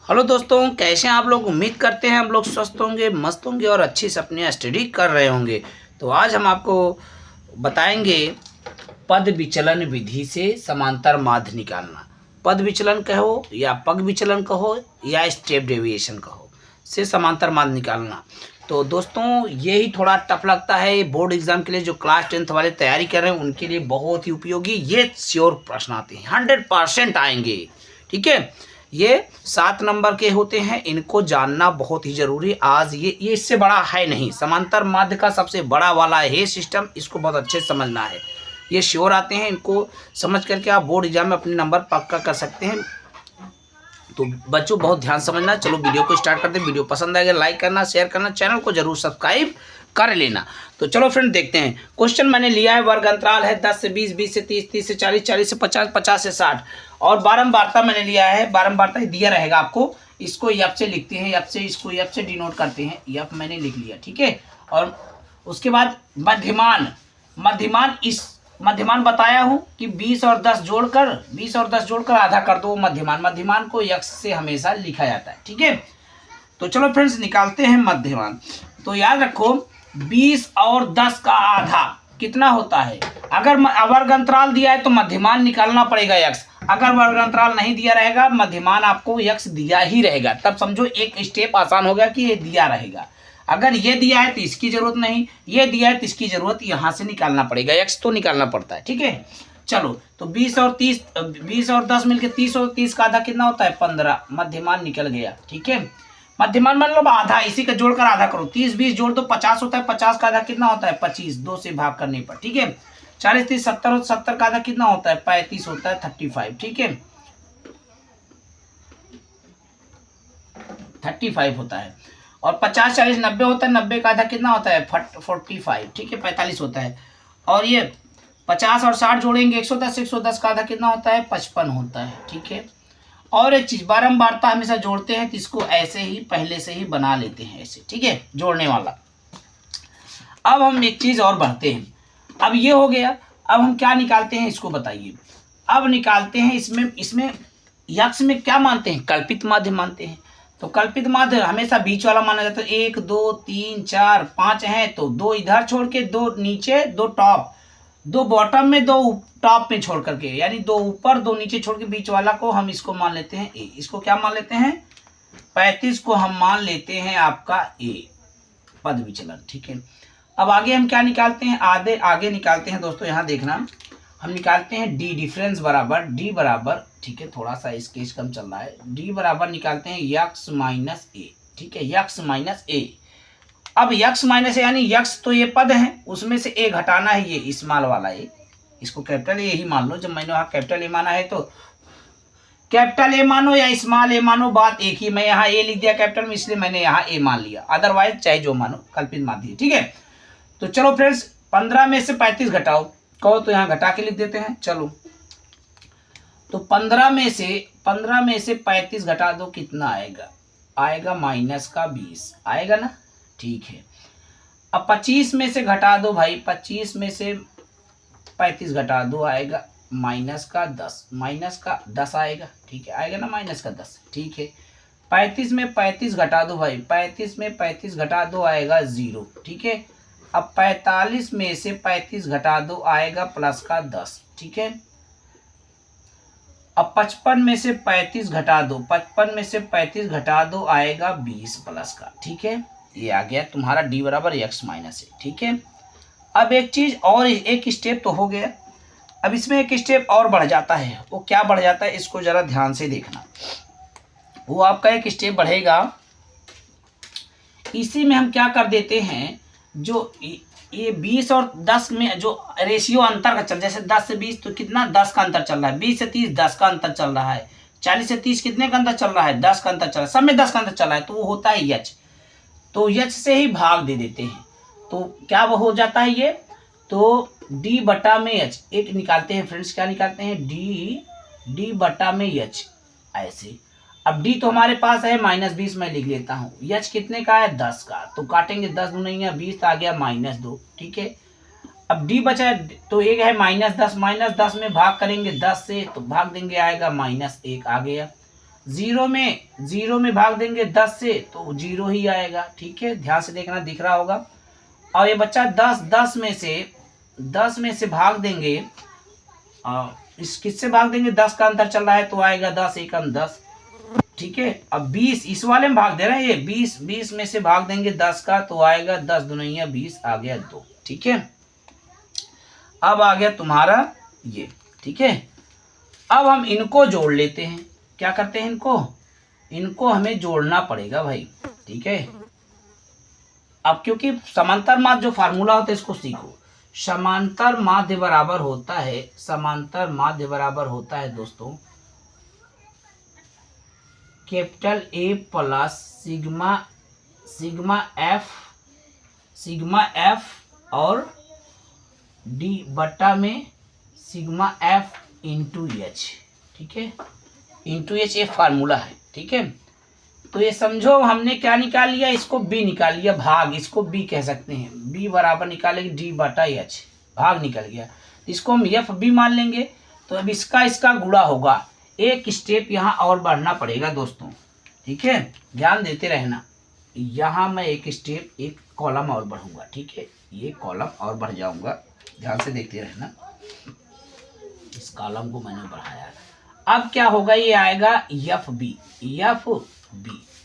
Hello दोस्तों, कैसे हैं आप लोग। उम्मीद करते हैं हम लोग स्वस्थ होंगे, मस्त होंगे और अच्छी से अपनी स्टडी कर रहे होंगे। तो आज हम आपको बताएंगे पद विचलन विधि से समांतर माध्य निकालना। पद विचलन कहो या पग विचलन कहो या स्टेप डेविएशन कहो, से समांतर माध्य निकालना। तो दोस्तों यही थोड़ा टफ लगता है बोर्ड एग्जाम के लिए। जो क्लास 10th वाले तैयारी कर रहे हैं उनके लिए बहुत ही उपयोगी ये श्योर प्रश्न आते हैं, 100% आएंगे। ठीक है, ये 7 नंबर के होते हैं, इनको जानना बहुत ही जरूरी। आज ये इससे बड़ा है नहीं, समांतर माध्य का सबसे बड़ा वाला है सिस्टम, इसको बहुत अच्छे से समझना है। ये श्योर आते हैं, इनको समझ करके आप बोर्ड एग्जाम में अपने नंबर पक्का कर सकते हैं। तो बच्चों बहुत ध्यान समझना। चलो वीडियो को स्टार्ट करते हैं। वीडियो पसंद आएगा लाइक करना, शेयर करना, चैनल को जरूर सब्सक्राइब कर लेना। तो चलो फ्रेंड देखते हैं। क्वेश्चन मैंने लिया है, वर्ग अंतराल है 10 से 20, 20 से 30, 30 से 40, 40 से 50, 50 से 60 और बारंबारता मैंने लिया है। बारंबारता दिया रहेगा आपको, इसको यप से लिखते हैं, यप से इसको यप से डिनोट करते हैं। यप मैंने लिख लिया, ठीक है। और उसके बाद मध्यमान, मध्यमान बताया हूं कि 20 और 10 जोड़कर आधा कर दो मध्यमान को यक्स से हमेशा लिखा जाता है, ठीक है। तो चलो फ्रेंड्स निकालते हैं मध्यमान। तो याद रखो 20 और 10 का आधा कितना होता है। अगर वर्ग अंतराल दिया है तो मध्यमान निकालना पड़ेगा यक्स। अगर वर्ग अंतराल नहीं दिया रहेगा मध्यमान आपको यक्स दिया ही रहेगा। तब समझो एक स्टेप आसान हो गया कि ये दिया रहेगा। अगर ये दिया है तो इसकी जरूरत नहीं, ये दिया है तो इसकी जरूरत, यहाँ से निकालना पड़ेगा, यक्स तो निकालना पड़ता है, ठीक है। चलो तो 20 और 10 मिलकर 30 और 30 का आधा कितना होता है 15। मध्यमान निकल गया, ठीक है। मध्यमान मान लो आधा, इसी का जोड़कर आधा करो। 30 20 जोड़ दो 50 होता है। 50 का आधा कितना होता है 25, 2 से भाग करने पर, ठीक है। 40 30 70 हो, 70 का आधा कितना होता है 35 होता है, 35, ठीक है। 35 होता है। और 50 40 90 होता है। 90 का आधा कितना होता है 45, ठीक है, 45 होता है। और ये 50 और 60 जोड़ेंगे 110, 110 का आधा कितना होता है 55 होता है, ठीक है। और एक चीज बारंबारता हमेशा जोड़ते हैं तो इसको ऐसे ही पहले से ही बना लेते हैं ऐसे, ठीक है, जोड़ने वाला। अब हम एक चीज और बढ़ते हैं। अब ये हो गया, अब हम क्या निकालते हैं इसको बताइए। अब निकालते हैं इसमें यक्स में क्या मानते हैं, कल्पित माध्य मानते हैं। तो कल्पित माध्य हमेशा बीच वाला माना जाता है। 1 2 3 4 5 है तो 2 इधर छोड़ के 2 नीचे 2 टॉप, 2 बॉटम में 2 टॉप में छोड़ करके, यानी 2 ऊपर 2 नीचे छोड़ के बीच वाला को हम इसको मान लेते हैं ए। इसको क्या मान लेते हैं 35 को हम मान लेते हैं आपका ए, पद विचलन, ठीक है। अब आगे हम क्या निकालते हैं, आगे निकालते हैं दोस्तों, यहाँ देखना। हम निकालते हैं डी डिफरेंस बराबर डी बराबर, ठीक है, थोड़ा सा स्केच कम चल रहा है। डी बराबर निकालते हैं यक्स माइनस ए, ठीक है, यक्स माइनस ए। अब यक्स माइनस ए यानी यक्स तो ये पद है, उसमें से ए घटाना है, ये स्मॉल वाला ए, इसको कैपिटल ए ही मान लो। जब मैंने वहाँ कैपिटल ए माना है तो कैपिटल ए मानो या स्मॉल ए मानो, बात एक ही। मैं यहाँ ए लिख दिया कैपिटल में, इसलिए मैंने यहाँ ए मान लिया, अदरवाइज चाहे जो मानो, कल्पित माध्य, ठीक है। तो चलो फ्रेंड्स 15 में से 35 घटाओ कहो तो यहाँ घटा के लिख देते हैं। चलो तो 15 में से 35 घटा दो, कितना आएगा माइनस का 20 आएगा ना, ठीक है। अब 25 में से घटा दो भाई, 25 में से 35 घटा दो, आएगा माइनस का 10 आएगा, ठीक है, आएगा ना माइनस का 10, ठीक है। 35 में 35 घटा दो भाई, 35 में 35 घटा दो आएगा 0, ठीक है। अब 45 में से 35 घटा दो आएगा प्लस का 10, ठीक है। अब 55 में से 35 घटा दो, 55 में से 35 घटा दो आएगा 20 प्लस का, ठीक है। ये आ गया तुम्हारा डी बराबर एक्स माइनस ए, ठीक है। अब एक चीज और, एक स्टेप तो हो गया। अब इसमें एक स्टेप और बढ़ जाता है। वो क्या बढ़ जाता है इसको जरा ध्यान से देखना। वो आपका एक स्टेप बढ़ेगा, इसी में हम क्या कर देते हैं, जो ये 20 और 10 में जो रेशियो अंतर का चल, जैसे 10 से 20 तो कितना 10 का अंतर चल रहा है, 20 से 30 10 का अंतर चल रहा है, 40 से 30 कितने का अंतर चल रहा है 10 का अंतर चल रहा है, सब में 10 का अंतर चल रहा है, तो वो होता है यच। तो यच से ही भाग दे देते हैं, तो क्या वो हो जाता है ये, तो डी बटा में एच एक निकालते हैं फ्रेंड्स। क्या निकालते हैं डी बटा में एच, ऐसे। अब डी तो हमारे पास है -20, मैं लिख लेता हूँ। एच कितने का है 10 का, तो काटेंगे 10 दूनी है 20, आ गया -2, ठीक है। अब डी बचा है तो एक है -10 में भाग करेंगे 10 से तो भाग देंगे आएगा -1 आ गया। जीरो में भाग देंगे 10 से तो 0 ही आएगा। ठीक है, ध्यान से देखना, दिख रहा होगा। और ये बच्चा 10 में से भाग देंगे, इस किससे भाग देंगे, 10 का अंतर चल रहा है तो आएगा 10 एकम 10। ठीक है, अब 20 इस वाले में भाग दे रहे हैं, ये 20 में से भाग देंगे 10 का तो आएगा 10 दुनिया 20, आ गया 2। ठीक है, अब आ गया तुम्हारा ये। ठीक है, अब हम इनको जोड़ लेते हैं। क्या करते हैं, इनको हमें जोड़ना पड़ेगा भाई। ठीक है, अब क्योंकि समांतर माध्य जो फार्मूला होता है इसको सीखो। समांतर माध्य बराबर होता है दोस्तों capital A plus sigma F और डी बटा में सिग्मा एफ इंटू एच। ठीक है, इंटू एच ये फार्मूला है। ठीक है, तो ये समझो हमने क्या निकाल लिया, इसको बी निकाल लिया, भाग, इसको बी कह सकते हैं। बी बराबर निकालेंगे डी बटा एच, भाग निकल गया, इसको हम एफ बी मान लेंगे। तो अब इसका गुणा होगा। एक स्टेप यहाँ और बढ़ना पड़ेगा दोस्तों। ठीक है, ध्यान देते रहना, यहाँ मैं एक स्टेप एक कॉलम और बढ़ूंगा। ठीक है, ये कॉलम और बढ़ जाऊंगा, ध्यान से देखते रहना। इस कॉलम को मैंने बढ़ाया। अब क्या होगा, ये आएगा एफ बी,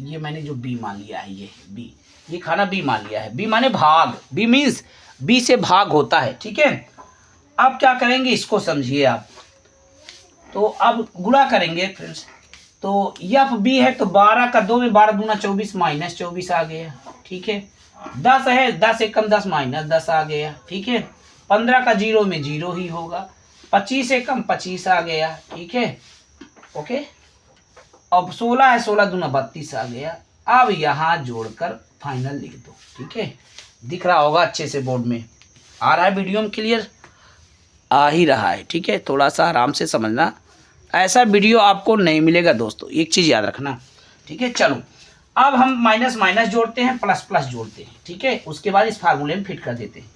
ये मैंने जो बी मान लिया है, ये बी, ये खाना बी मान लिया है। बी माने भाग, बी मीन्स बी से भाग होता है। ठीक है, अब क्या करेंगे इसको समझिए आप। तो अब गुणा करेंगे फ्रेंड्स, तो एफ बी है तो 12 का 2 में 12 दूना 24 माइनस 24 आ गया। ठीक है, 10 है, 10 एकम 10 माइनस 10 आ गया। ठीक है, 15 का 0 में 0 ही होगा, 25 एकम 25 आ गया। ठीक है, ओके। अब 16 है, 16 दूना 32 आ गया। अब यहाँ जोड़कर फाइनल लिख दो। ठीक है, दिख रहा होगा अच्छे से बोर्ड में, आ रहा है वीडियो में क्लियर, आ ही रहा है। ठीक है, थोड़ा सा आराम से समझना, ऐसा वीडियो आपको नहीं मिलेगा दोस्तों, एक चीज़ याद रखना। ठीक है, चलो अब हम माइनस माइनस जोड़ते हैं, प्लस प्लस जोड़ते हैं। ठीक है, उसके बाद इस फार्मूले में फिट कर देते हैं।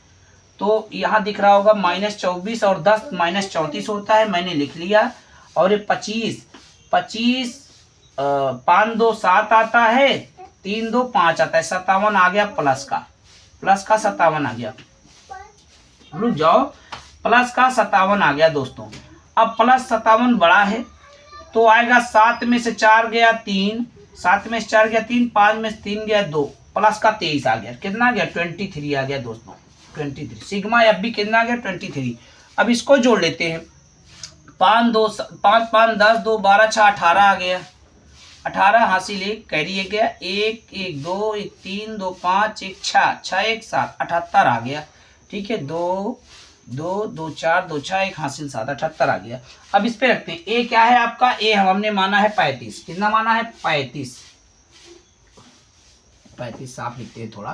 तो यहाँ दिख रहा होगा -24 और 10 -34 होता है, मैंने लिख लिया। और ये 25 5 2 7 आता है, 3 2 5 आता है, 57 आ गया, प्लस का 57 आ गया। रुक जाओ, प्लस का 57 आ गया दोस्तों। अब प्लस 57 बड़ा है तो आएगा 7 में से 4 गया 3, 7 में से 4 गया 3, 5 में से 3 गया 2, प्लस का 23 आ गया। कितना आ गया, 23 आ गया दोस्तों, 23। सिग्मा एफ बी कितना आ गया, 23। अब इसको जोड़ लेते हैं, 5 5 10 2 12 6 18 आ गया, 18 हासिल 1 कैरी 1 गया, 1 1 2 1 3 2 5 1 6 6 1 7 78 आ गया। ठीक है, 2 2 2 4 2 6 1 हासिल 7 78 आ गया। अब इस पे रखते हैं, ए क्या है आपका, ए हमने माना है 35। कितना माना है, 35 साफ लिखते हैं थोड़ा,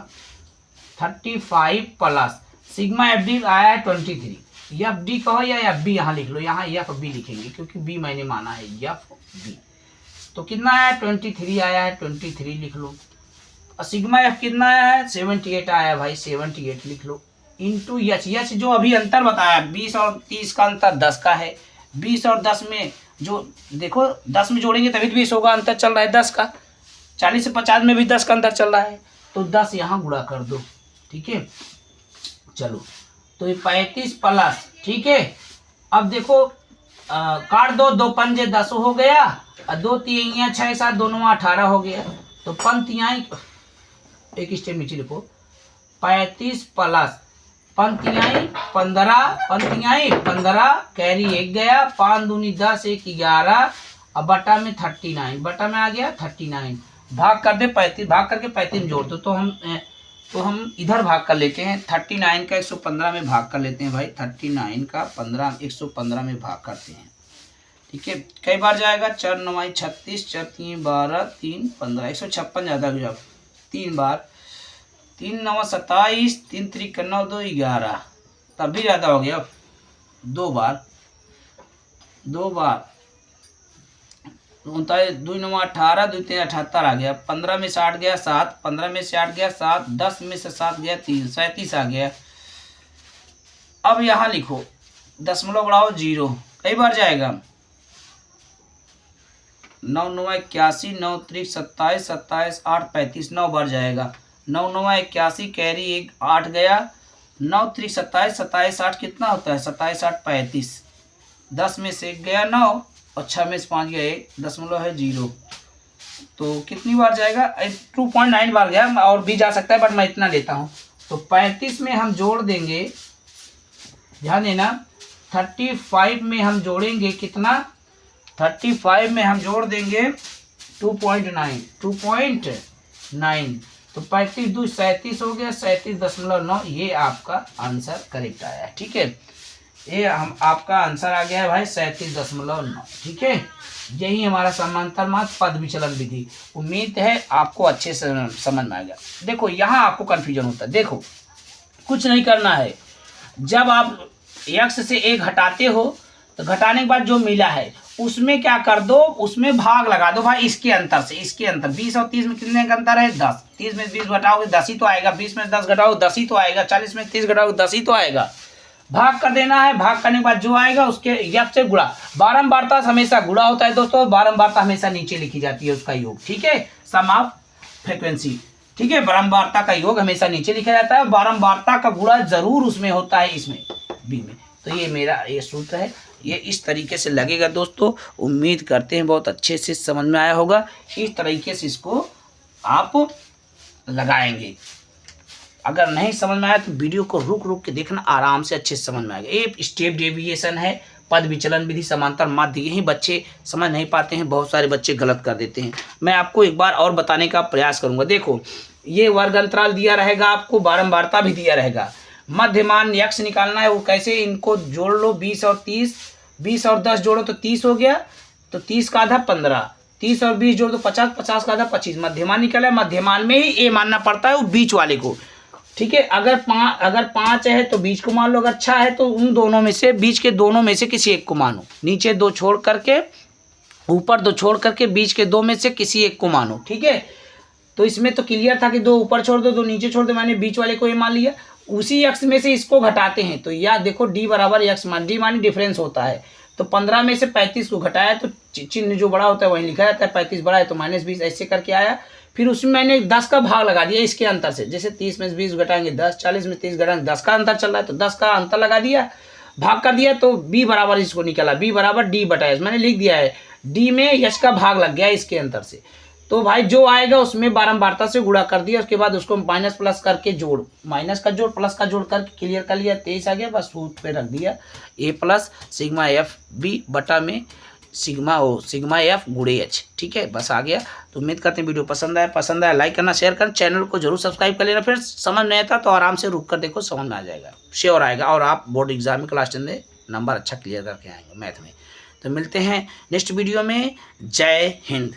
35 प्लस सिग्मा एफ डी आया है 23। एफ डी कहो या एफ बी, यहाँ लिख लो, यहाँ एफ बी लिखेंगे क्योंकि बी मैंने माना है, एफ बी। तो कितना आया है, 23 आया है, 23 लिख लो। और सिग्मा एफ कितना आया है, 78 आया है भाई, 78 लिख लो। इंटू एच, एच जो अभी अंतर बताया 20 और 30 का अंतर 10 का है। 20 और 10 में जो देखो 10 में जोड़ेंगे तभी 20 होगा, अंतर चल रहा है 10 का। 40 से 50 में भी 10 का अंतर चल रहा है, तो 10 यहाँ गुणा कर दो। ठीक है, चलो तो ये 35 प्लस। ठीक है, अब देखो काट दो, 2 पंजे 10 हो गया, और 2 तिहाइयाँ 6 7 दोनों 18 हो गया। तो पंतियाई एक स्टेप नीचे लिखो, 35 प्लस पंतियाई 15 कैरी 1 गया, 5 दूनी 10 1 11, अब बटा में 39, बटा में आ गया 39। भाग कर दे 35, भाग करके 35 में जोड़ दो। तो हम इधर भाग कर लेते हैं, 39 का 115 में भाग कर लेते हैं भाई, 39 का 115 में भाग करते हैं। ठीक है, कई बार जाएगा, 4 9 36, 4 3 12 3 15, 156 ज़्यादा हो जाएगा 3 बार, 3 9 27, 3 3 9 2 11, तब भी ज़्यादा हो गया, 2 बार 39 2 9 18 2 3 78 आ गया, 15 में से 8 गया 7, 15 में से 8 गया 7, 10 में से 7 गया 3, 37 आ गया। अब यहाँ लिखो, दशमलव बढ़ाओ 0, कई बार जाएगा, 9 9 81, 9 3 27, 27 8 35, 9 बढ़ जाएगा। 9 9 81, कैरी 1 8 गया। 9 3 27, 27 8 कितना होता है? 27 8 35। 10 में से 1 गया 9 और 6 में से 5 गया 1, दशमलव है 0। तो कितनी बार जाएगा? 2.9 बार गया, और भी जा सकता है बट मैं इतना लेता हूँ। तो 35 में हम जोड़ देंगे, ध्यान देना, 35 में हम जोड़ेंगे कितना? 35 में हम जोड़ देंगे 2.9, 2.9। तो 35 2 37 हो गया, 37.9। ये आपका आंसर करेक्ट आया है। ठीक है, ये हम आपका आंसर आ गया है भाई 37.9। ठीक है, यही हमारा समांतर माध्य पद विचलन विधि। उम्मीद है आपको अच्छे से समझ में आ गया। देखो यहाँ आपको कन्फ्यूजन होता है। देखो कुछ नहीं करना है, जब आप x से 1 घटाते हो तो घटाने के बाद जो मिला है उसमें क्या कर दो, उसमें भाग लगा दो भाई इसके अंतर से। इसके अंतर 20 और 30 में कितने का अंतर है? 10। 30 में 20 घटाओगे 10 ही तो आएगा। 20 में 10 घटाओगे 10 ही तो आएगा। 40 में 30 घटाओगे 10 ही तो आएगा। भाग कर देना है, भाग करने के बाद जो आएगा उसके यफ से गुणा। बारंबारता हमेशा गुणा होता है दोस्तों, बारंबारता हमेशा नीचे लिखी जाती है उसका योग। ठीक है, सम ऑफ फ्रीक्वेंसी। ठीक है, बारंबारता का योग हमेशा नीचे लिखा जाता है, बारंबारता का गुणा जरूर उसमें होता है, इसमें बी में। तो ये मेरा ये सूत्र है, ये इस तरीके से लगेगा दोस्तों। उम्मीद करते हैं बहुत अच्छे से समझ में आया होगा। इस तरीके से इसको आप लगाएंगे। अगर नहीं समझ में आया तो वीडियो को रुक रुक के देखना, आराम से अच्छे से समझ में आएगा। ये स्टेप डेविएशन है, पद विचलन विधि, समांतर माध्य। यही बच्चे समझ नहीं पाते हैं, बहुत सारे बच्चे गलत कर देते हैं। मैं आपको एक बार और बताने का प्रयास करूंगा। देखो ये वर्ग अंतराल दिया रहेगा आपको, बारंबारता भी दिया रहेगा। मध्यमान x निकालना है, वो कैसे? इनको जोड़ लो, 20 और 30, 20 और 10 जोड़ो तो 30 हो गया, तो 30 का आधा 15, 30 और 20 जोड़ो तो 50, 50 का आधा 25। मध्यमान निकला है, मध्यमान में ही ए मानना पड़ता है वो बीच वाले को। ठीक है, अगर 5 है तो बीच को मान लो, अगर 6 है तो उन दोनों में से, बीच के दोनों में से किसी एक को मानो। नीचे 2 छोड़ करके, ऊपर 2 छोड़ करके, बीच के 2 में से किसी एक को मानो। ठीक है, तो इसमें तो क्लियर था कि 2 ऊपर छोड़ दो 2 नीचे छोड़ दो, मैंने बीच वाले को ये मान लिया। उसी x में से इसको घटाते हैं तो या देखो d बराबर x मान, d मानी डिफरेंस होता है। तो 15 में से 35 को घटाया तो चिन्ह जो बड़ा होता है वहीं लिखा जाता है। 35 बड़ा है तो -20 ऐसे करके आया। फिर उसमें मैंने 10 का भाग लगा दिया इसके अंतर से। जैसे 30 में 20 घटाएंगे 10, 40 में 30 घटाएंगे 10 का अंतर चल रहा है तो 10 का अंतर लगा दिया, भाग कर दिया, तो b बराबर इसको निकला, b बराबर d बटा s मैंने लिख दिया है। d में h का भाग लग गया इसके अंतर से। तो भाई जो आएगा उसमें बारंबारता से गुणा कर दिया, उसके बाद उसको माइनस प्लस करके जोड़, माइनस का जोड़ प्लस का जोड़ करके क्लियर कर लिया, 23 आ गया, बस सूत्र पे रख दिया। a plus sigma F B बटा में सिग्मा एफ गुणे एच। ठीक है, बस आ गया। तो उम्मीद करते हैं वीडियो पसंद आया लाइक करना, शेयर करना, चैनल को जरूर सब्सक्राइब कर लेना। फिर समझ नहीं आता तो आराम से रुक कर देखो, समझ में आ जाएगा, श्योर आएगा। और आप बोर्ड एग्जाम में क्लास 10 में नंबर अच्छा क्लियर करके आएंगे मैथ में। तो मिलते हैं नेक्स्ट वीडियो में। जय हिंद।